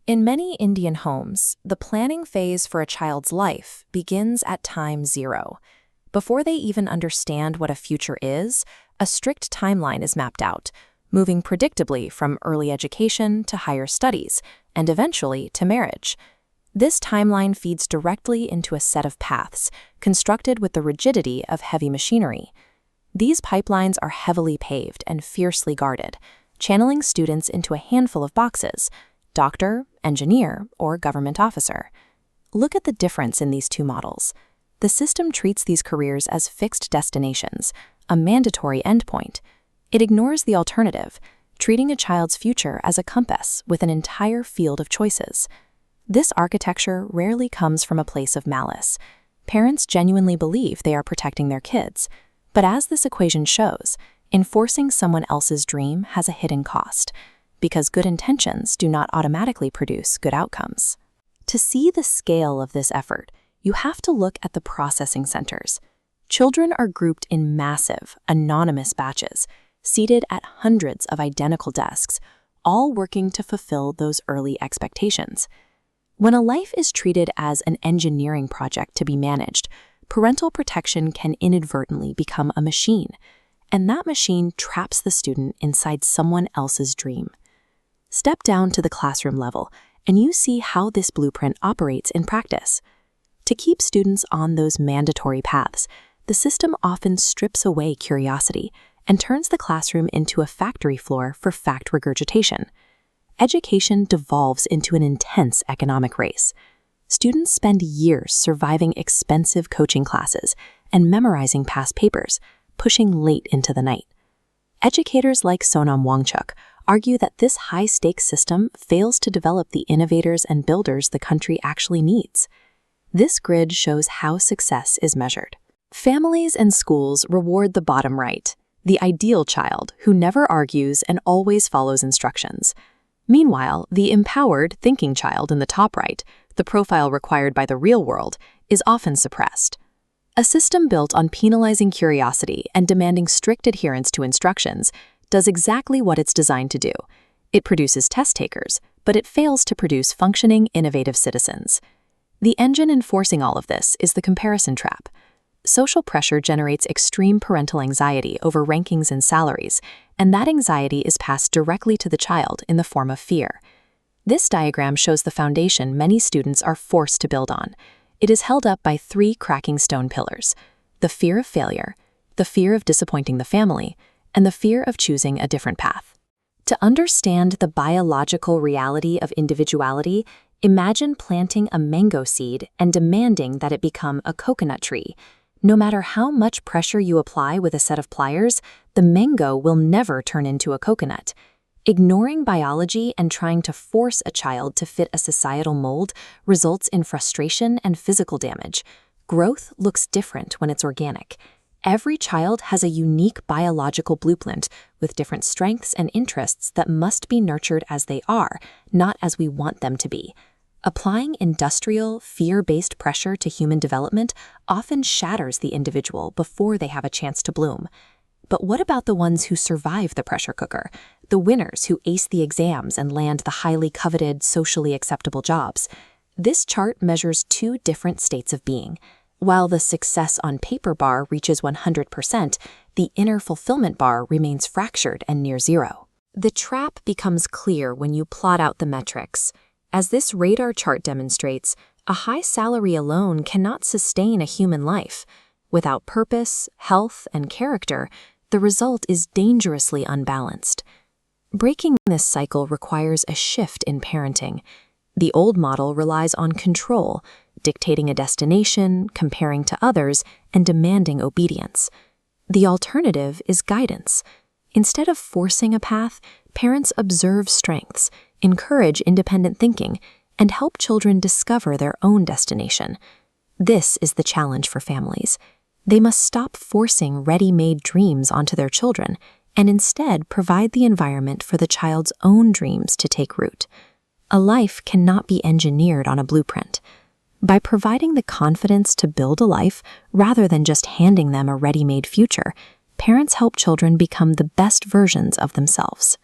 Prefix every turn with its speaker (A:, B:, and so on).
A: In many Indian homes, the planning phase for a child's life begins at time zero. Before they even understand what a future is, a strict timeline is mapped out, moving predictably from early education to higher studies, and eventually to marriage. This timeline feeds directly into a set of paths, constructed with the rigidity of heavy machinery. These pipelines are heavily paved and fiercely guarded, channeling students into a handful of boxes: doctor, engineer, or government officer. Look at the difference in these two models. The system treats these careers as fixed destinations, a mandatory endpoint. It ignores the alternative, treating a child's future as a compass with an entire field of choices. This architecture rarely comes from a place of malice. Parents genuinely believe they are protecting their kids. But as this equation shows, enforcing someone else's dream has a hidden cost, because good intentions do not automatically produce good outcomes. To see the scale of this effort, you have to look at the processing centers. Children are grouped in massive, anonymous batches, seated at hundreds of identical desks, all working to fulfill those early expectations. When a life is treated as an engineering project to be managed, parental protection can inadvertently become a machine, and that machine traps the student inside someone else's dream. Step down to the classroom level, and you see how this blueprint operates in practice. To keep students on those mandatory paths, the system often strips away curiosity and turns the classroom into a factory floor for fact regurgitation. Education devolves into an intense economic race. Students spend years surviving expensive coaching classes and memorizing past papers, pushing late into the night. Educators like Sonam Wangchuk argue that this high-stakes system fails to develop the innovators and builders the country actually needs. This grid shows how success is measured. Families and schools reward the bottom right, the ideal child who never argues and always follows instructions. Meanwhile, the empowered, thinking child in the top right, the profile required by the real world, is often suppressed. A system built on penalizing curiosity and demanding strict adherence to instructions does exactly what it's designed to do. It produces test takers, but it fails to produce functioning, innovative citizens. The engine enforcing all of this is the comparison trap. Social pressure generates extreme parental anxiety over rankings and salaries, and that anxiety is passed directly to the child in the form of fear. This diagram shows the foundation many students are forced to build on. It is held up by three cracking stone pillars: the fear of failure, the fear of disappointing the family, and the fear of choosing a different path. To understand the biological reality of individuality, imagine planting a mango seed and demanding that it become a coconut tree. No matter how much pressure you apply with a set of pliers, the mango will never turn into a coconut. Ignoring biology and trying to force a child to fit a societal mold results in frustration and physical damage. Growth looks different when it's organic. Every child has a unique biological blueprint with different strengths and interests that must be nurtured as they are, not as we want them to be. Applying industrial, fear-based pressure to human development often shatters the individual before they have a chance to bloom. But what about the ones who survive the pressure cooker, the winners who ace the exams and land the highly coveted, socially acceptable jobs? This chart measures two different states of being. While the success on paper bar reaches 100%, the inner fulfillment bar remains fractured and near zero. The trap becomes clear when you plot out the metrics. As this radar chart demonstrates, a high salary alone cannot sustain a human life. Without purpose, health, and character, the result is dangerously unbalanced. Breaking this cycle requires a shift in parenting. The old model relies on control, dictating a destination, comparing to others, and demanding obedience. The alternative is guidance. Instead of forcing a path, parents observe strengths, encourage independent thinking, and help children discover their own destination. This is the challenge for families. They must stop forcing ready-made dreams onto their children and instead provide the environment for the child's own dreams to take root. A life cannot be engineered on a blueprint. By providing the confidence to build a life rather than just handing them a ready-made future, parents help children become the best versions of themselves.